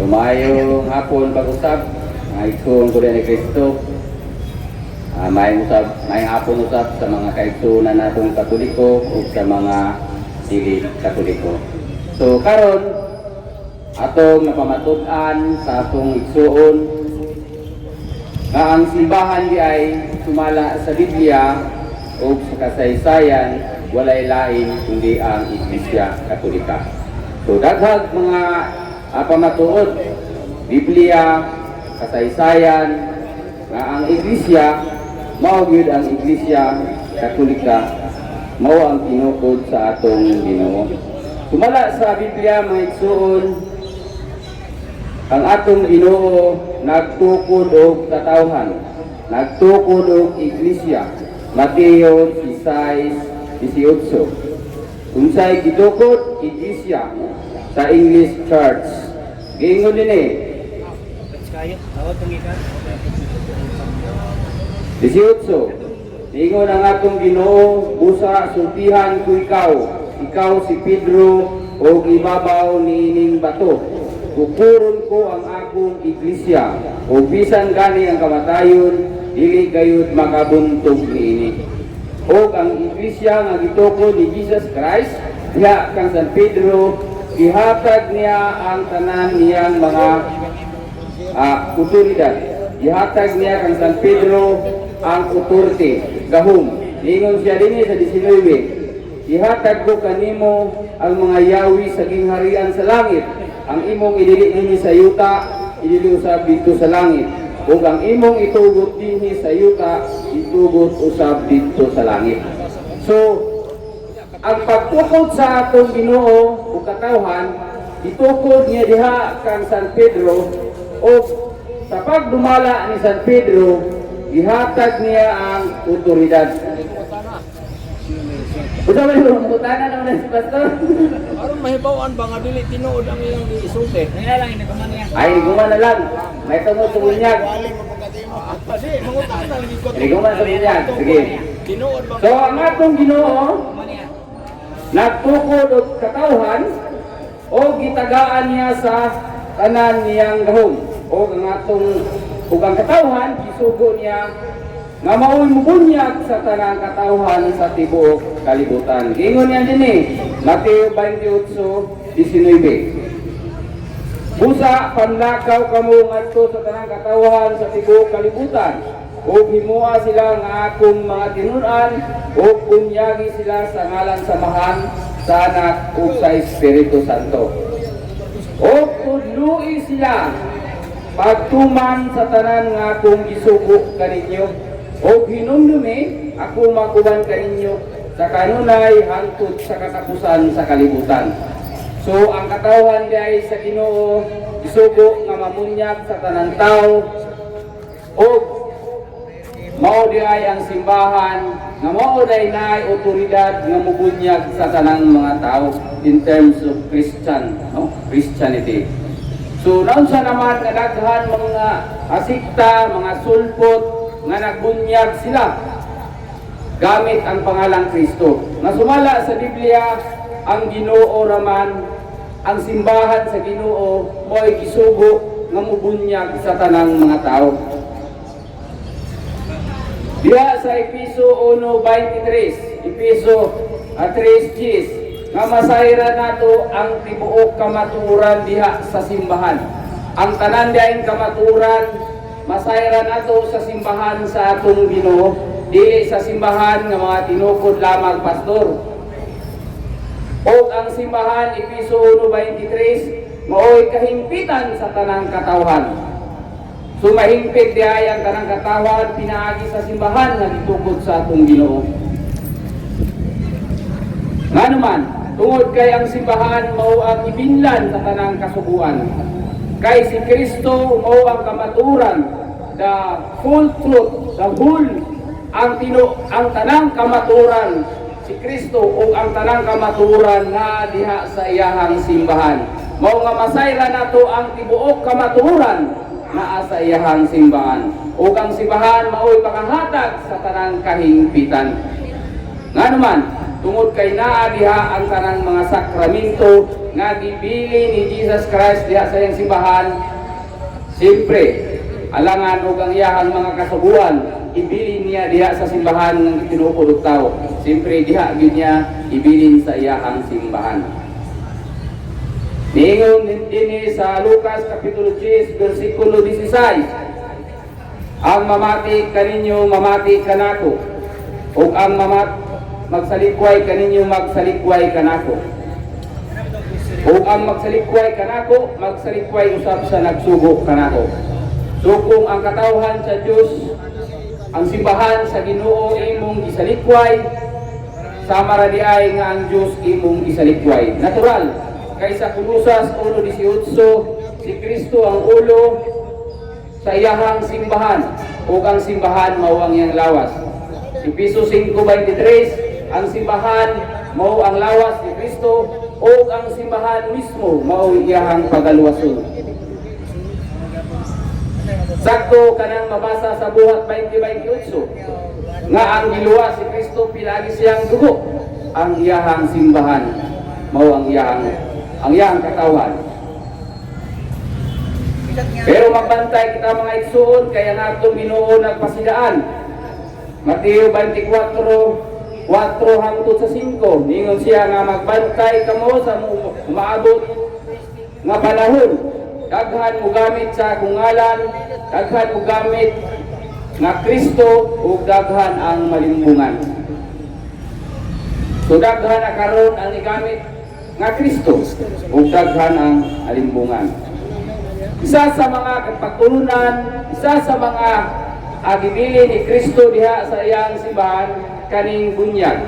Tumayong hapon pag-usap, mga igsoon ko ni Kristo. May hapon usap sa mga kaigsunan natong Katoliko o sa mga dili Katoliko. So karon atong napamatud-an sa atong igsuon nga ang simbahan di ay sumala sa Biblia o sa kasaysayan walay lain kundi ang Iglesia Katolika. So daghang mga pamatuod, Biblia, kasaysayan, nga ang Iglesia, mao gyud ang Iglesia Katolika, mao ang tinukod sa atong Ginoo. Sumala sa Biblia mga igsoon, ang atong Ginoo nagtukod og katawhan, nagtukod og Iglesia. Mateo 6:18. Unsay gitukod? Iglesia. Sa English Church. Giingon din 18. Ingon ang atong Ginoo, busa sultihan ko ikaw si Pedro o ibabaw niining bato. Kukuron ko ang akong iglesia o bisan gani ang kamatayon, dili gayud makabuntog niini. O ang iglesia nga gitukod ni Jesus Christ, diha kang San Pedro, gihatag niya ang tanan niyang mga otoridad. Gihatag niya kang San Pedro ang otorite, gahom. Ingon siya dinhi sa 19. Ihatag ko kanimo ang mga yawi sa gingharian sa langit. Ang imong idili dinhi sa yuta, idili usab dito sa langit. Ug ang imong itugot dinhi sa yuta, itugot usab dito sa langit. So, ang pagtukod sa atong Ginoo o katawhan, itukod niya diha kang San Pedro o sa pagdumala ni San Pedro, ihatag niya ang otoridad. Usa man yung putana naman si pastor. Aron mahibawaan ba nga dili tinuod ang iyang isulti? Ay, guman na lang. May tungod sa bunyag. Kasi mangutan na lagi ko. Guman sa bunyag. Sige. Tinuod ba? So, ang atong Ginoo, nagtukod og katawhan o gitagaan niya sa tanan niyang gahom. O ang atong ang katawhan, gisugo niya nga mao'y mubunyag sa tanang katawhan sa tibuok kalibutan. Gingon niya din Mateo 28:19. Busa panlakaw kamo ngadto sa tanang katawhan sa tibuok kalibutan. O himuha sila nga akong mga tinun-an o bunyagi sila sa ngalan samahan sa anak o sa Espiritu Santo. O tudloi sila pagtuman sa tanan nga akong gisugo kaninyo. O hinumdumi ako makuban kaninyo sa kanunay hangtod sa katapusan sa kalibutan. So ang katawhan diay sa Ginoo gisugo nga mamunyag sa tanang tao o mao diay ang simbahan nga mao day naay otoridad nga mubunyag sa tanang mga tao in terms of Christianity. So naunsa naman nga daghan mga asikta, mga sulpot nga nagbunyag sila gamit ang pangalang Kristo. Nga sumala sa Biblia, ang Ginoo raman, ang simbahan sa Ginoo mo'y gisugo nga mubunyag sa tanang mga tao. Diha sa Efeso 1:23, Efeso 3:10, nga masayra nato ang tibuok kamatuoran diha sa simbahan. Ang tanan diayong kamatuoran masayra nato sa simbahan sa atong Ginoo, dili sa simbahan nga mga tinukod lamang pastor. O ang simbahan, Efeso 1:23, mao'y kahimpitan sa tanang katawhan. So mahimpit diay ang tanang katawhan pinaagi sa simbahan nga gitukod sa atong Ginoo. Nga naman, tungod kay ang simbahan mao ang ibinlan sa tanang kasuguan. Kay si Kristo mao ang kamaturan, the full truth, the whole, ang tanang kamaturan, si Kristo o ang tanang kamaturan na diha sa iyahang simbahan. Mao nga masayra nato ang tibuok kamaturan na sa iyahang simbahan. O ang simbahan mao'y pakahatag sa tanang kahimpitan. Nga naman, tungod kay naa diha ang tanang mga sakramento nga gibili ni Jesus Christ diha sa iyang simbahan. Siyempre, alangan og ang iyahang mga kasuguan, ibili niya diha sa simbahan ng tinuod og tao. Siyempre diha gyud niya ibilin sa iyahang simbahan. Niingon din sa Lucas Kapitulo 10, versikulo 16, ang mamati kaninyo, mamati kanako, ug ang magsalikway kaninyo, magsalikway kanako. Ug ang magsalikway kanako, magsalikway usab sa nagsugo kanako. So kung ang katawhan sa Dios, ang simbahan sa Ginoo imong gisalikway, sama ra di ay nga ang Dios imong gisalikway. Natural. Kaysa Kolosas 1:18, si Kristo ang ulo sa iyahang simbahan o ang simbahan mao ang iyang lawas. Efeso 5:23, ang simbahan mao ang lawas ni Kristo o ang simbahan mismo mao iyahang pagaluwason. Sakto kanang mabasa sa buhat 20:28 nga ang giluwas si Kristo pilagi siyang dugo, ang iyahang simbahan mao ang iyang katawan. Pero magbantay kita mga igsoon kaya natong Ginoo nagpasidaan. Mateo 24:4 hangtod sa 5, ningon siya nga magbantay kamo sa umaabot nga panahon. Daghan mo gamit sa akong ngalan, daghan mo gamit nga Kristo ug daghan ang malimbungan. So daghan na karon ang igamit nga Kristo ug daghan ang alimbungan. Isa sa mga kapagtulunan, isa sa mga agibili ni Kristo diha sa iyang simbahan kaning bunyag.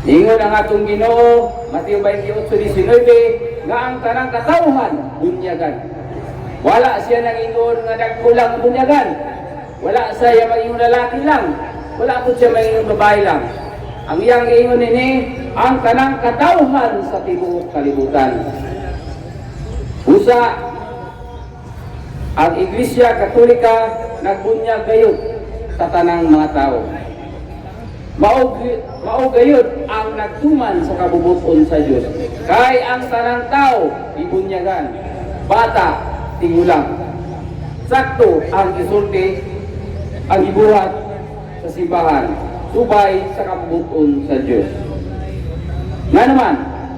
Ingon ang atong Ginoo, Mateo 28:19, nga ang tanang katawhan bunyagan. Wala siya nangingon nga dagkulang bunyagan. Wala siya mangingon lalaki lang. Wala po siya mangingon babae lang. Ang iyang ingon nini, ang tanang katawhan sa tibuok kalibutan. Usa, ang Iglesia Katolika nagbunyag gayud sa tanang mga tao. Mao gayud ang nagtuman sa kabubuton sa Dios. Kay ang tanang tao ibunyagan, bata tigulang. Sakto ang isulti, ang ibuhat sa simbahan, subay sa kabubuton sa Dios. Nga naman,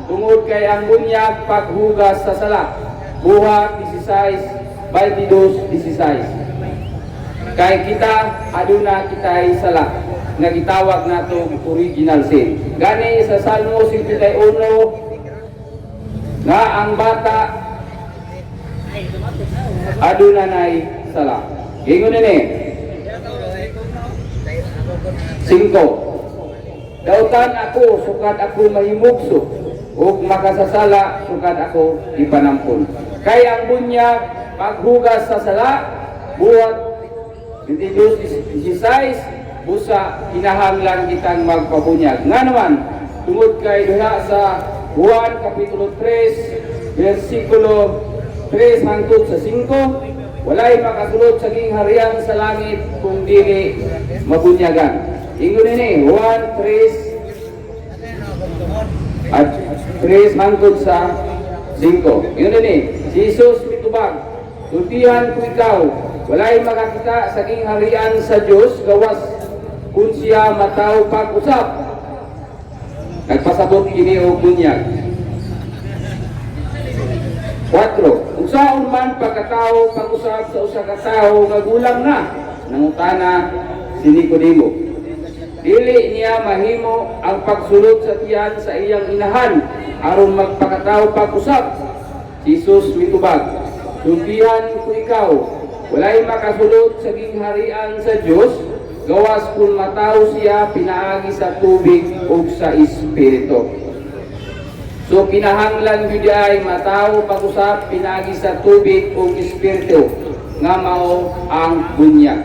tungod kay ang bunyag paghugas sa sala, buhat 16:22-16. Kay kita aduna kitay sala nga gitawag nato original sin. Gani sa Salmo 51 nga ang bata aduna nay sala. Ingon ni 5. Dautan ako sukat ako mahimugso ug makasasala sukat ako ipanampon. Kay ang bunyag paghugas sa sala buhat 22:16 busa kinahanglan kitang magpabunyag. Nga naman tungod kay diha sa Juan Kapitulo 3 versikulo 3 hangtod sa 5, walay makasulod sa gingharian sa langit kung dili mabunyagan. Ingon ni Juan 3 at 3 hangtod sa 5. Ingon ni Jesus mitubag, "Tutihan ko ikaw, walay makakita sa gingharian sa Dios gawas kung siya mataw pag-usap." Nagpasabot kini og bunyag. 4. Unsaon man pagkatao pag-usap sa usa ka tawo nga gulang na, nangutana si Nicodemo. Dili niya mahimo ang pagsulod sa tiyan sa iyang inahan aron magpakatao pag-usap. Jesus mitubag, "Sultihan ko ikaw, walay makasulod sa gingharian sa Dios gawas kung mataw siya pinaagi sa tubig ug sa espiritu." So kinahanglan gyud ay mataw pag-usap pinaagi sa tubig ug espiritu nga mao ang bunyag.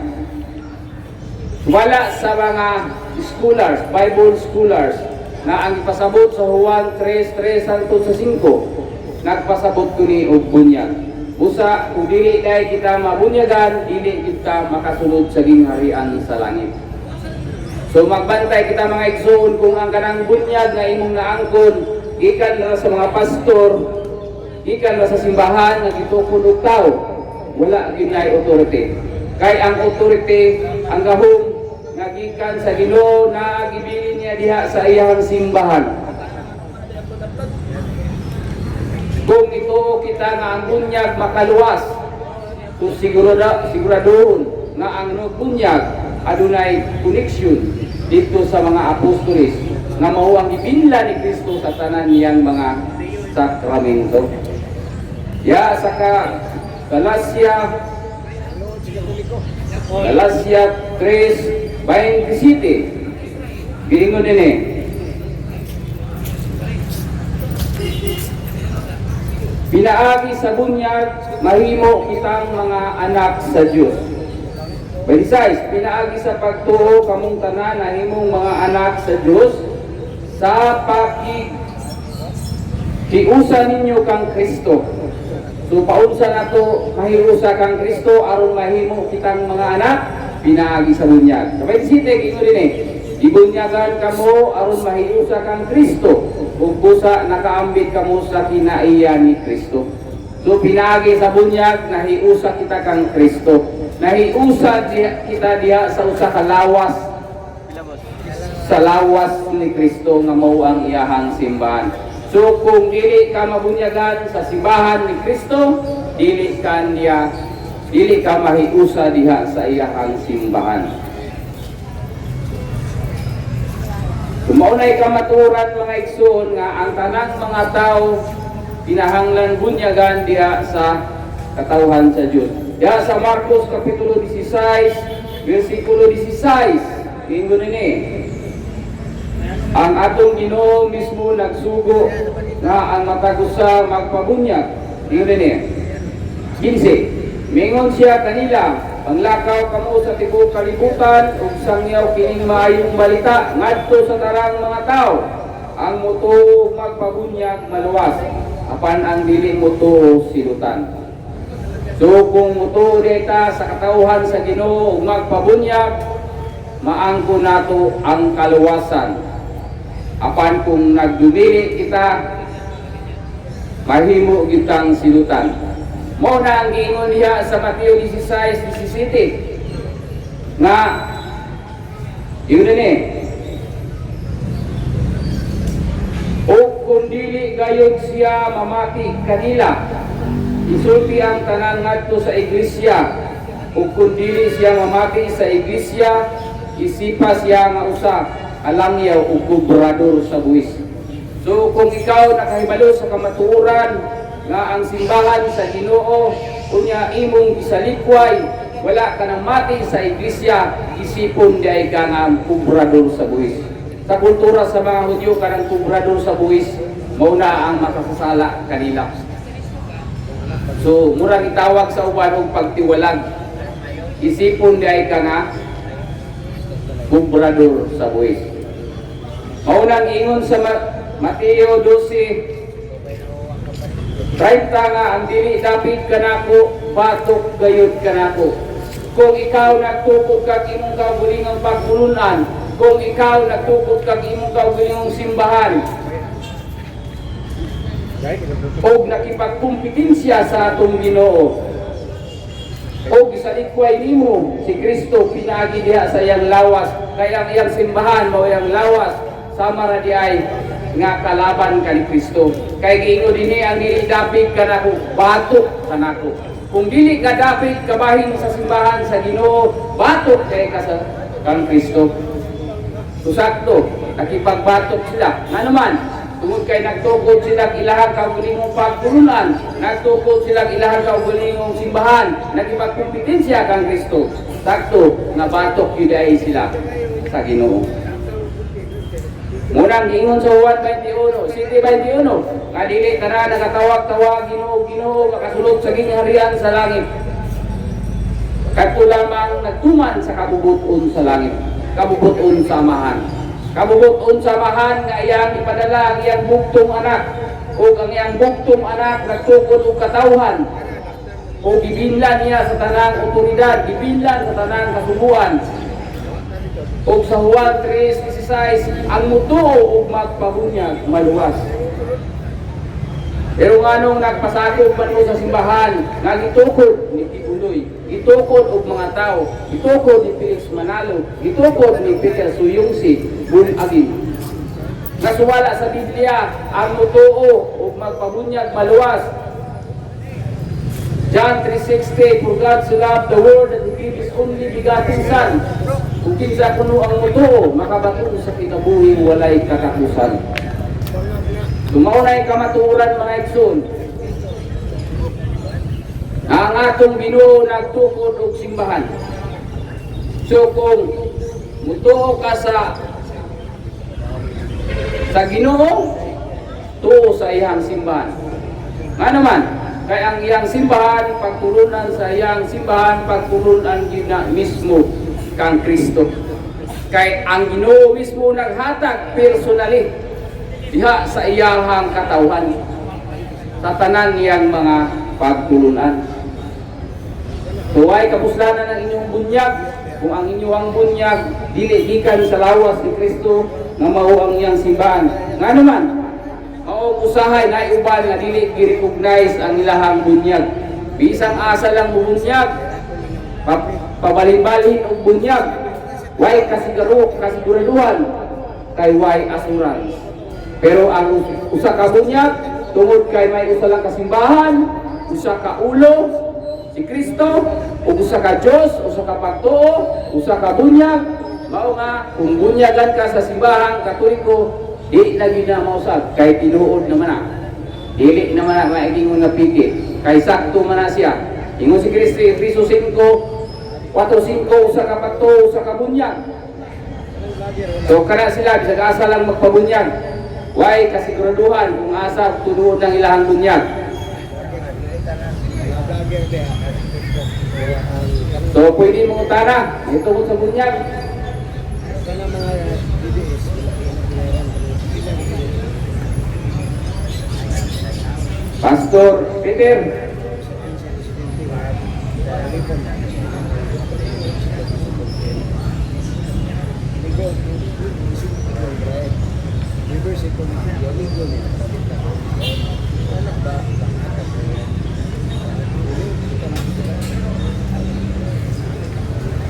Wala sa mga scholars, Bible scholars, na ang ipasabot sa Juan 3:3 hangtod sa 5, nagpasabot kini og bunyag. Busa kung dili dai kita mabunyagan, dili kita makasulod sa gingharian sa langit. So magbantay kita mga igsoon kung ang kanang bunyag nga imong naangkon gikan na sa mga pastor, gikan na sa simbahan nga gitukod og tao, wala gyud nay authority. Kay ang authority ang gahom nga gikan sa Ginoo na gibilin niya diha sa iyang simbahan. Kung ito kita nga ang bunyag makaluwas, kung siguradoon nga ang bunyag adunay connection dito sa mga apostoles nga mao ang ibinla ni Kristo sa tanan niyang mga sakramento. Ya saka Galacia 3:27 giingon din pinaagi sa bunyag mahimo kitang mga anak sa Dios. 26, pinaagi sa pagtuo kamong tanan na himong mga anak sa Dios sa kiusa ninyo kang Kristo. So paunsa nato mahiusa kang Kristo aron mahimo kitang mga anak pinaagi sa bunyag. Sa 27 ingon din ibunyagan kamo aron mahiusa kang Kristo ug busa nakaambit kamo sa kinaiya ni Kristo. So pinaagi sa bunyag nahiusa kita kang Kristo. Nahiusa kita diha sa usa ka lawas. Sa lawas ni Kristo nga mao ang iyahang simbahan. So kung dili ka mabunyagan sa simbahan ni Kristo, dili ka mahiusa diha sa iyahang simbahan. Kumaunay kamaturan mga igsoon nga ang tanang mga tao kinahanglan bunyagan diha sa katawhan sa Dios. Diha sa Marcos kapitulo 16, versikulo 16, ingon ni ang atong Ginoo mismo nagsugo nga ang matagusa magpabunyag. Ingon ni 15, mingon siya kanila, panglakaw kamo sa tibuok kalibutan ug sangyaw kining maayong balita ngadto sa tarang mga tao. Ang mutuo magpabunyag maluwas, apan ang dili mutuo silutan. So kung mutuo dita sa katawhan sa Ginoo ug magpabunyag, maangko nato ang kaluwasan. Apan kung nagdumili kita, mahimo kitang silutan. Mao na ang giingon niya sa Mateo 16:17 nga yun o kung dili gayud siya mamati kanila, isulti ang tanan ngadto sa iglesia. O kung dili siya mamati sa iglesia, isipa siya nga usa alangyaw o kubrador sa buwis. So kung ikaw nakahibalo sa kamatuoran nga ang simbahan sa Ginoo unya imong gisalikway, wala ka nang mati sa iglesia, isipon di ay ka nga kubrador sa buwis. Sa kultura sa mga Hudyo, kanang kubrador sa buwis mauna ang makasasala kanila. So murang itawag sa uban og pagtiwalag, isipon di ay ka nga kubrador sa buwis. Maunang ingon sa Mateo 12:30 nga ang dili dapit kanako batok gayud kanako. Kung ikaw nagtukod kag imong kaugalingong pagpulunan, kung ikaw nagtukod kag imong kaugalingong simbahan, og nakipagkumpetensya sa atong Ginoo, og gisalikway nimo si Kristo pinaagi diha sa iyang lawas, kaya ang iyang simbahan mao iyang lawas, sama ra di ay nga kalaban ka ni Kristo. Kay giingon dinhi ang dili dapit kanako batok kanako. Kung dili ka dapit kabahin sa simbahan sa Ginoo, batok kay ka sa kang Kristo. Susakto nakipagbatok sila. Nga naman tungod kay nagtukod sila ilahang kaugalingong pagpulunan, nagtukod sila ilahang kaugalingong simbahan, nagipagkumpetensya kang Kristo. Sakto nga batok yun ay sila sa Ginoo. Munang giingon sa Juan 21, City 21, nga dili tara nagatawag-tawag Ginoo kakasulod sa gingharian sa langit. Kadto lamang nagtuman sa kabubuton sa langit, kabubuton samahan. Kabubuton samahan nga iyang ipadala ang iyang bugtong anak, o ang iyang bugtong anak nagtukod og katawhan, o gibinlan niya sa tanang otoridad, gibinlan sa tanang kasubuan. O sa Juan 3:16, ang mutuo ug magpabunyag maluwas. Pero nga nung nagpasakop man mo sa simbahan, nagitukod ni Tibuloy, itukod og mga tao, itukod ni Felix Manalo, itukod ni Peter Suyungsi, Bulagin. Nasuwala sa Biblia, ang mutuo ug magpabunyag maluwas. John 3:60, for God so loved the world that He gave His only begotten Son. Kung kinsa kuno ang mutuo, makabaton sa kinabuhing walay katapusan. Tumaw na yung kamatuoran mga igsoon. Ang atong Ginoo nagtukod og simbahan. So kung mutuo ka sa Ginoo, tuo sa iyang simbahan. Nga naman, kay ang iyang simbahan, pagtulunan sa iyang simbahan, pagtulunan yun mismo kang Kristo. Kay ang Ginoo mismo naghatag personally diha sa iyahang katawhan sa tanan niyang mga pagtulunan. Huway kapuslanan ang inyong bunyag kung ang inyong bunyag dili gikan sa lawas ni Kristo nga mao ang iyang simbahan. Nga naman, mao usahay na uban nga dili gi-recognize ang ilahang bunyag. Bisang asa lang bunyag, pabalin-balin og bunyag, way kasiguraduhan kay way assurance. Pero ang usa ka bunyag tungod kay may usa lang kasimbahan, usa ka ulo si Kristo, ug usa ka Dios, usa ka pagtuo, usa ka bunyag, mao nga kung bunyagan ka sa simbahan Katoliko, di na gyud na mausab kay tinuod naman na. Dili naman na maiging nga piki kay sakto man na siya. Ingon si Kristo Efeso 5:4-5 usa ka pagtuo, usa ka bunyag. So kana sila bisag asa lang magpabunyag. Way kasiguraduhan kung asa tunuod ng ilahang bunyag. So pwede mong utara, ito mo sa bunyag. Pastor Peter.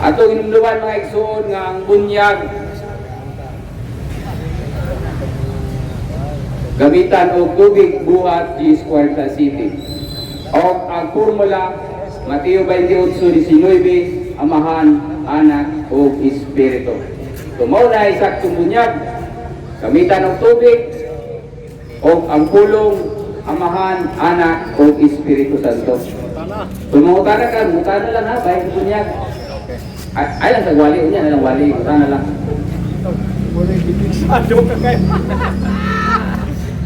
Ato inumduman mga igsoon nga ang bunyag gamitan og tubig buhat G Square City. O ang formula Mateo 28:19, Amahan, Anak ug Espiritu. Tumaw na isaktong bunyag gamitan og tubig o ang pulong Amahan, Anak ug Espiritu Santo. Tumutana ka, mutana lang ha, bahay bunyag. Ay lang sa wali, unya na lang wali, mutana lang. Dipinsado ka kayo.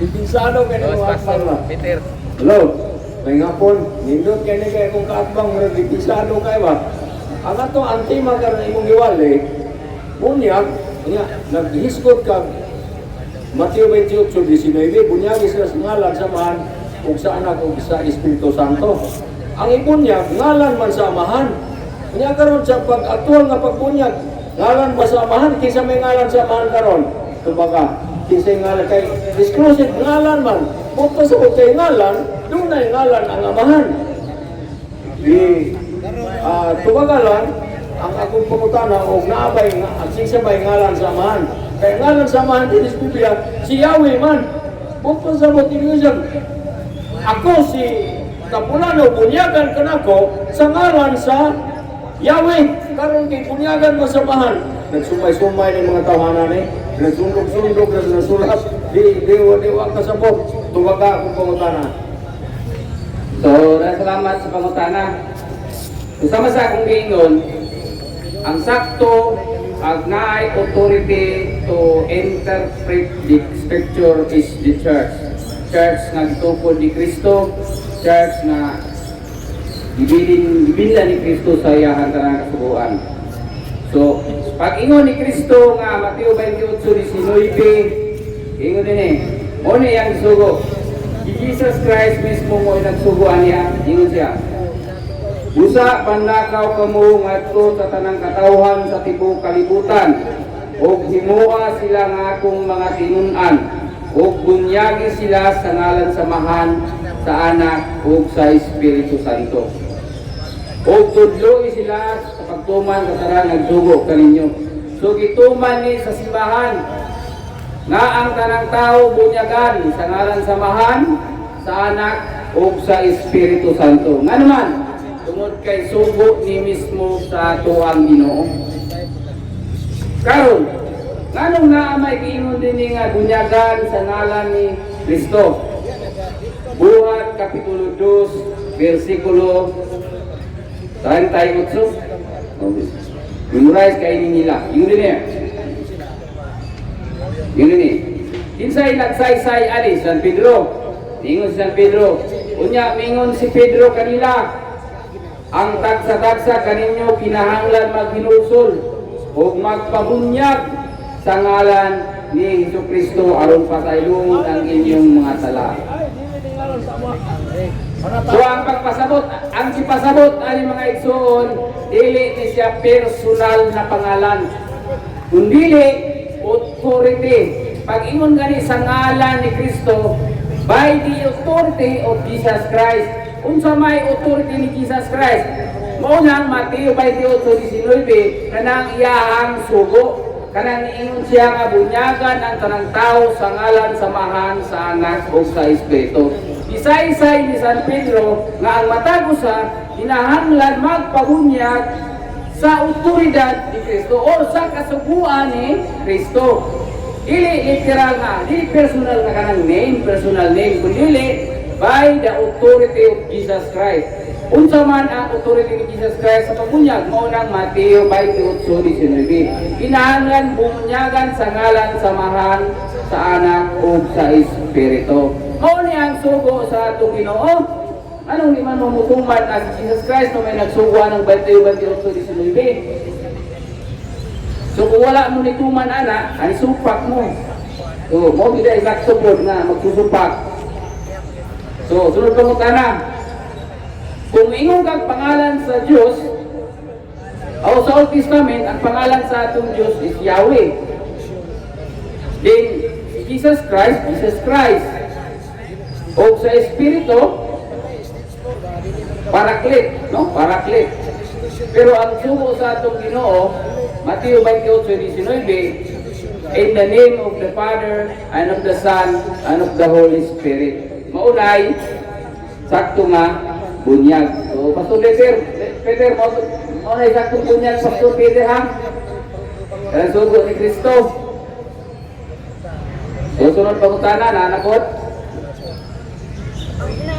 Dipinsado ka na Pastor Peter. Hello, may nga po, nindot kayo na kayo kung kaatbang mo dipinsado kayo ba? Ang ato ang tema ka na imong iwali, bunyag, naghiskot ka, Mateo 28:19, bunyag isa sa ngalan sa Amahan, ug sa Anak ug sa Espiritu Santo. Ang ibunyag, ngalan man sa Amahan. Kanya karon sa pag-atol nga pagbunyag, ngalan ba sa Amahan? Kinsa may ngalan sa Amahan karon? Kumbaga, kinsa ngalan kay exclusive ngalan man. Punta sa kay ngalan, doon na ngalan ang Amahan. Kumbaga lang, ang akong pangutana o naabay nga kinsa may ngalan sa Amahan. Kay ngalan sa Amahan din sa Biblia, si Yahweh man. Punta sa motivation. Ako si Kapulano, bunyagan ka na ko sa ngalan sa Yahweh. Karon kay bunyagan mo sa Amahan. Nagsumay-sumay ng mga tawanan nagsundog-sundog na nasulat. Diwa kasabot. Tuwaga akong pangutana. So, salamat sa pangutana. Usama sa akong giingon, ang sakto ang naay authority to interpret the scripture is the church. Church nga gitukod ni Kristo, church nga gibilin ni Kristo sa iyang tanang kasubuan. So, pag ingon ni Kristo nga Mateo 28:19, ingon din mo ni yang sugo. Si Jesus Christ mismo mo nagsuguan niya, ingon siya. Busa panlakaw kamo ngadto sa tanang katawhan sa tibuok kalibutan, ug himua sila nga akong mga tinun-an, ug bunyagi sila sa ngalan samahan sa Anak ug sa Espiritu Santo. Ug tudloy sila sa pagtuman sa tanang nagdugo kaninyo. So gituman ni sa simbahan nga ang tanang tao bunyagan sa ngalan samahan sa Anak ug sa Espiritu Santo. Nga naman tungod kay sugo ni mismo sa ato ang Ginoo. Karon, nganong naa may giingon din nga bunyagan sa ngalan ni Kristo? Buhat kapitulo 2 bersikulo 38. Memorize kay nila. Yun din eh. Yun din eh. Kinsay nagsaysay ali San Pedro. Ingon si San Pedro. Unya mingon si Pedro kanila. Ang tagsa-tagsa kaninyo kinahanglan maghinulsol o magpabunyag sa ngalan ni Jesucristo aron pasaylungon ang inyong mga sala. So ang pagpasabot, ang sipasabot ani mga igsoon, dili ni siya personal na pangalan. Kundi authority. Pag ingon gani sa ngalan ni Kristo, by the authority of Jesus Christ. Unsa may authority ni Jesus Christ? Maunang Mateo 28:19 kanang iyahang sugo. Kanang ingon siya nga bunyagan ang tanang tao sa ngalan samahan sa Anak ug sa Espiritu. Isa-isay ni San Pedro nga ang matag usa kinahanglan magpabunyag sa otoridad ni Kristo o sa kasuguan ni Kristo. Dili literal na, dili personal na kanang name, personal name, kundi by the authority of Jesus Christ. Unsa man ang authority ni Jesus Christ sa pagbunyag, mao nang Mateo 28:19. Kinahanglan bunyagan sa ngalan samahan sa Anak ug sa Espiritu. Mao ni ang sugo sa atong Ginoo. Anong di man mamutuman ang Jesus Christ no may nagsuguan ng 28:19? So kung wala mo nituman ana, ani supak mo. So mo gid exacto pod nga magsusupak. So, sunod pa mo tanang. Kung ingon kang pangalan sa Diyos, o sa Old Testament, ang pangalan sa atong Diyos is Yahweh. Then, Jesus Christ, O sa Espiritu, Paraklet, no? Paraklet. Pero ang sugo sa atong Ginoo, Mateo 28:19, in the name of the Father, and of the Son, and of the Holy Spirit. Maunay, sakto nga, bunyag. So, Pastor Peter, maunay sakto bunyag, Pastor Peter ha? Kaya sugo ni Kristo. So, sunod pangutana, nanakot?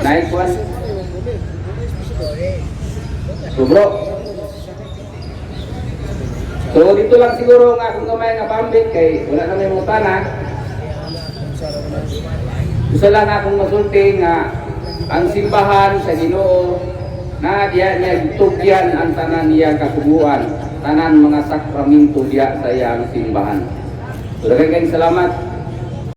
Nice one. So, bro. So, dito lang siguro nga kung kamay nga pambit, kay wala na may mutana. Gusto lang akong masulti nga ang simbahan sa Ginoo na diya niya tugyan ang tanan niya kasubuan, tanan mga sakramento diya sa iyang simbahan. So, daghang salamat.